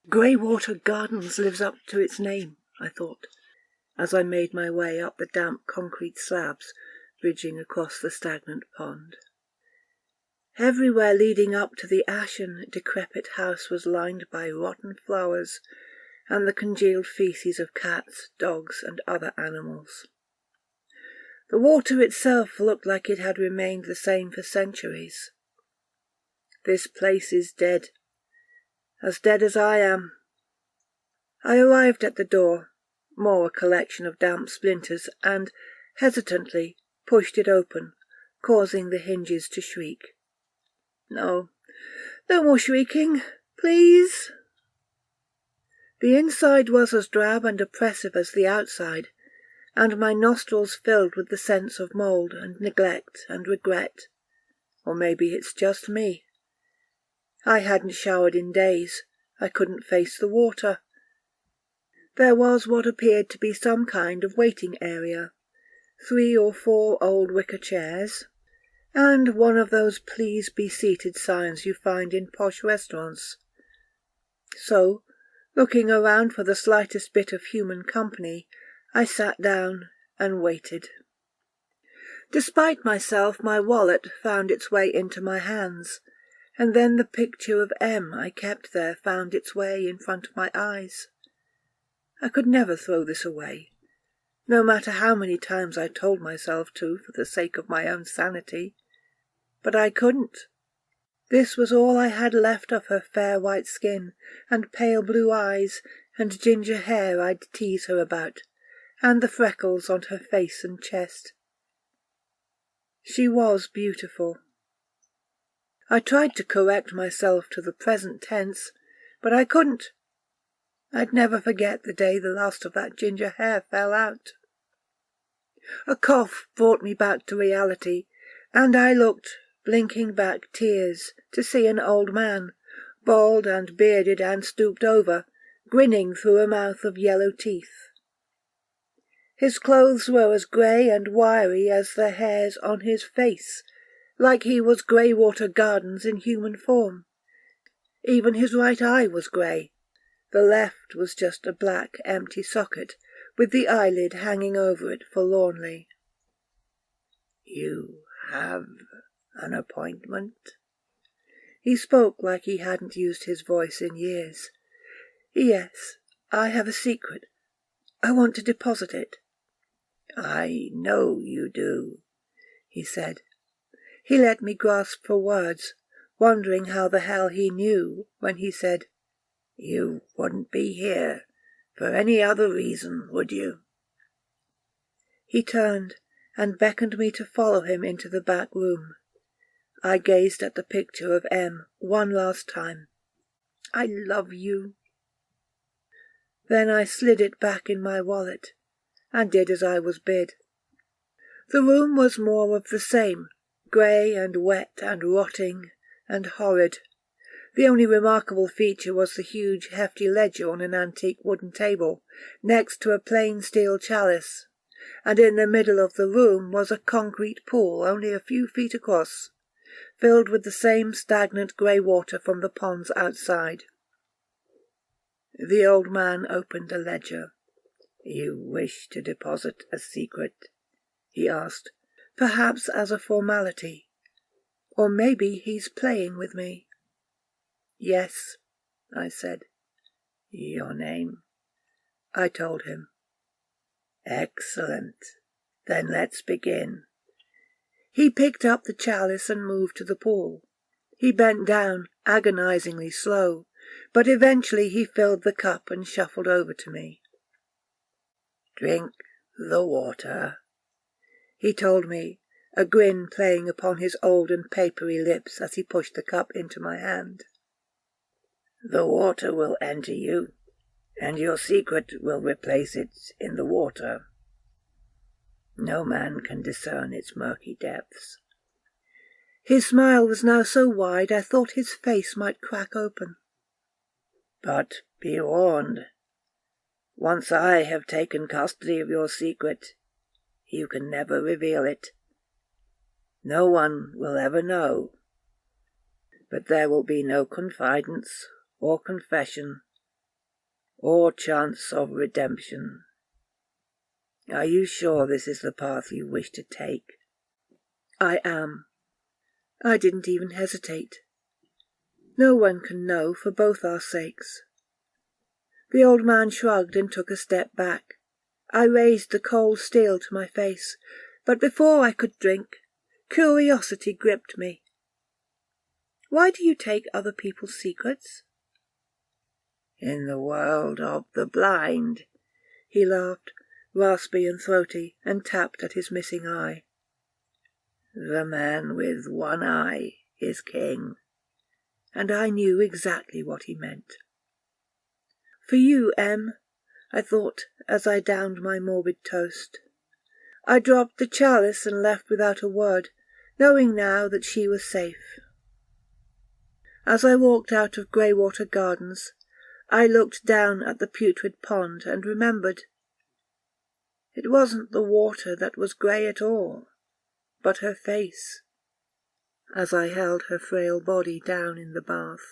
Graywater Gardens lives up to its name, I thought, as I made my way up the damp concrete slabs bridging across the stagnant pond. Everywhere leading up to the ashen, decrepit house was lined by rotten flowers and the congealed feces of cats, dogs, and other animals. The water itself looked like it had remained the same for centuries. This place is dead, as dead as I am. I arrived at the door, more a collection of damp splinters, and, hesitantly, pushed it open, causing the hinges to shriek. No more shrieking, please. The inside was as drab and oppressive as the outside, and my nostrils filled with the sense of mould and neglect and regret. Or maybe it's just me. I hadn't showered in days. I couldn't face the water. There was what appeared to be some kind of waiting area, 3 or 4 old wicker chairs, and one of those "Please be seated" signs you find in posh restaurants. So, looking around for the slightest bit of human company, I sat down and waited. Despite myself, my wallet found its way into my hands, and then the picture of M I kept there found its way in front of my eyes. I could never throw this away, no matter how many times I told myself to for the sake of my own sanity. But I couldn't. This was all I had left of her fair white skin, and pale blue eyes, and ginger hair I'd tease her about, and the freckles on her face and chest. She was beautiful. I tried to correct myself to the present tense, but I couldn't. I'd never forget the day the last of that ginger hair fell out. A cough brought me back to reality, and I looked, blinking back tears, to see an old man, bald and bearded and stooped over, grinning through a mouth of yellow teeth. His clothes were as grey and wiry as the hairs on his face, like he was Graywater Gardens in human form. Even his right eye was grey. The left was just a black, empty socket, with the eyelid hanging over it forlornly. "You have an appointment?" He spoke like he hadn't used his voice in years. "Yes, I have a secret. I want to deposit it." "I know you do," he said. He let me grasp for words, wondering how the hell he knew when he said, "You wouldn't be here for any other reason, would you?" He turned and beckoned me to follow him into the back room. I gazed at the picture of M one last time. "I love you." Then I slid it back in my wallet, and did as I was bid. The room was more of the same, grey and wet and rotting and horrid. The only remarkable feature was the huge, hefty ledger on an antique wooden table, next to a plain steel chalice, and in the middle of the room was a concrete pool only a few feet across, filled with the same stagnant grey water from the ponds outside. The old man opened the ledger. "You wish to deposit a secret?" he asked, perhaps as a formality. Or maybe he's playing with me. "Yes," I said. "Your name?" I told him. "Excellent. Then let's begin." He picked up the chalice and moved to the pool. He bent down, agonizingly slow, but eventually he filled the cup and shuffled over to me. "Drink the water," he told me, a grin playing upon his old and papery lips as he pushed the cup into my hand. "The water will enter you, and your secret will replace it in the water. No man can discern its murky depths." His smile was now so wide I thought his face might crack open. "But be warned. Once I have taken custody of your secret, you can never reveal it. No one will ever know. But there will be no confidence or confession or chance of redemption. Are you sure this is the path you wish to take? I am. I didn't even hesitate. No one can know for both our sakes. The old man shrugged and took a step back. I raised the cold steel to my face, but before I could drink, curiosity gripped me. Why do you take other people's secrets? In the world of the blind, he laughed, raspy and throaty, and tapped at his missing eye. The man with one eye is king. And I knew exactly what he meant. For you, Em, I thought as I downed my morbid toast. I dropped the chalice and left without a word, knowing now that she was safe. As I walked out of Graywater Gardens, I looked down at the putrid pond and remembered. It wasn't the water that was grey at all, but her face, as I held her frail body down in the bath.